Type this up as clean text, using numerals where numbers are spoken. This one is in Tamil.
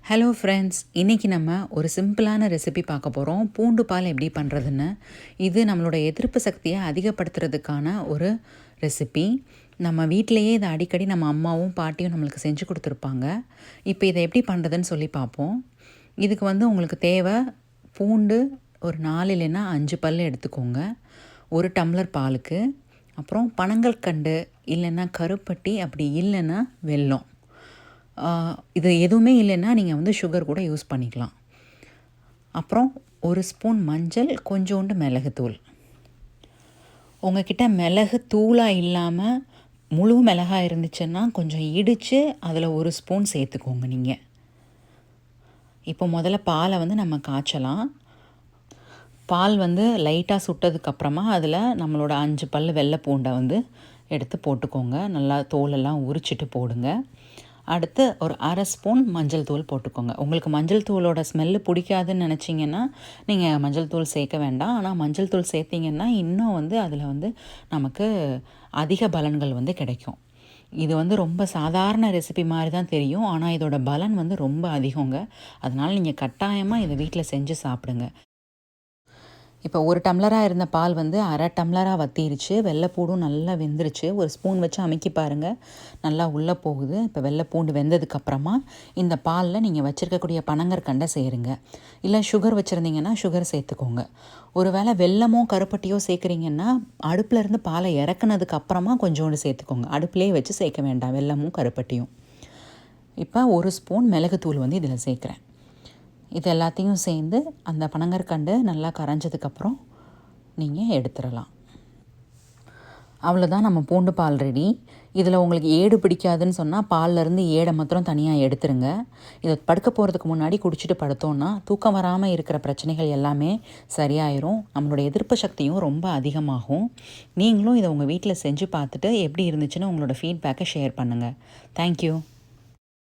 ஹலோ ஃப்ரெண்ட்ஸ், இன்றைக்கி நம்ம ஒரு சிம்பிளான ரெசிபி பார்க்க போகிறோம். பூண்டு பால் எப்படி பண்ணுறதுன்னு. இது நம்மளோட எதிர்ப்பு சக்தியை அதிகப்படுத்துறதுக்கான ஒரு ரெசிபி. நம்ம வீட்டிலையே இதை அடிக்கடி நம்ம அம்மாவும் பாட்டியும் நம்மளுக்கு செஞ்சு கொடுத்துருப்பாங்க. இப்போ இதை எப்படி பண்ணுறதுன்னு சொல்லி பார்ப்போம். இதுக்கு உங்களுக்கு தேவை பூண்டு ஒரு 4 இல்லைன்னா 5 பல் எடுத்துக்கோங்க. 1 டம்ளர் பாலுக்கு. அப்புறம் பனங்கற்கண்டு இல்லைன்னா கருப்பட்டி, அப்படி இல்லைன்னா வெல்லம். இது எதுவுமே இல்லைன்னா நீங்கள் சுகர் கூட யூஸ் பண்ணிக்கலாம். அப்புறம் 1 ஸ்பூன் மஞ்சள், கொஞ்சோண்டு மிளகுத்தூள். உங்கள்கிட்ட மிளகு தூளாக இல்லாமல் முழு மிளகாய் இருந்துச்சுன்னா கொஞ்சம் இடித்து அதில் 1 ஸ்பூன் சேர்த்துக்கோங்க நீங்கள். இப்போ முதல்ல பாலை நம்ம காய்ச்சலாம். பால் லைட்டாக சுட்டதுக்கப்புறமா அதில் நம்மளோட 5 பல் வெள்ளை பூண்டை எடுத்து போட்டுக்கோங்க. நல்லா தோலெல்லாம் உரிச்சிட்டு போடுங்க. அடுத்து ஒரு 1/2 ஸ்பூன் மஞ்சள் தூள் போட்டுக்கோங்க. உங்களுக்கு மஞ்சள் தூளோட ஸ்மெல்லு பிடிக்காதுன்னு நினச்சிங்கன்னா நீங்கள் மஞ்சள் தூள் சேர்க்க வேண்டாம். ஆனால் மஞ்சள் தூள் சேர்த்திங்கன்னா இன்னும் அதில் நமக்கு அதிக பலன்கள் கிடைக்கும். இது ரொம்ப சாதாரண ரெசிபி மாதிரி தான் தெரியும். ஆனால் இதோட பலன் ரொம்ப அதிகங்க. அதனால் நீங்கள் கட்டாயமாக இதை வீட்டில் செஞ்சு சாப்பிடுங்க. இப்போ 1 டம்ளராக இருந்த பால் 1/2 டம்ளராக வற்றிருச்சு. வெள்ளைப்பூண்டும் நல்லா வெந்துருச்சு. 1 ஸ்பூன் வச்சு அமுக்கி பாருங்கள், நல்லா உள்ளே போகுது. இப்போ வெள்ளைப்பூண்டு வெந்ததுக்கப்புறமா இந்த பாலில் நீங்கள் வச்சுருக்கக்கூடிய பனங்கற்கண்டை சேருங்க. இல்லை சுகர் வச்சுருந்தீங்கன்னா சுகர் சேர்த்துக்கோங்க. ஒரு வேளை வெல்லமோ கருப்பட்டியோ சேர்க்குறீங்கன்னா அடுப்பிலேருந்து பாலை இறக்குனதுக்கப்புறமா கொஞ்சோண்டு சேர்த்துக்கோங்க. அடுப்புலேயே வச்சு சேர்க்க வேண்டாம் வெல்லமும் கருப்பட்டியும். இப்போ 1 ஸ்பூன் மிளகுத்தூள் இதில் சேர்க்குறேன். இது எல்லாத்தையும் சேர்ந்து அந்த பனங்கற்கண்டு நல்லா கரைஞ்சதுக்கப்புறம் நீங்கள் எடுத்துடலாம். அவ்வளோதான், நம்ம பூண்டு பால் ரெடி. இதில் உங்களுக்கு ஏடு பிடிக்காதுன்னு சொன்னால் பால்லேருந்து ஏடை மாத்திரம் தனியாக எடுத்துருங்க. இதை படுக்க போகிறதுக்கு முன்னாடி குடிச்சிட்டு படுத்தோன்னா தூக்கம் வராமல் இருக்கிற பிரச்சனைகள் எல்லாமே சரியாயிரும். நம்மளோட எதிர்ப்பு சக்தியும் ரொம்ப அதிகமாகும். நீங்களும் இதை உங்கள் வீட்டில் செஞ்சு பார்த்துட்டு எப்படி இருந்துச்சுன்னு உங்களோட ஃபீட்பேக்கை ஷேர் பண்ணுங்கள். தேங்க்யூ.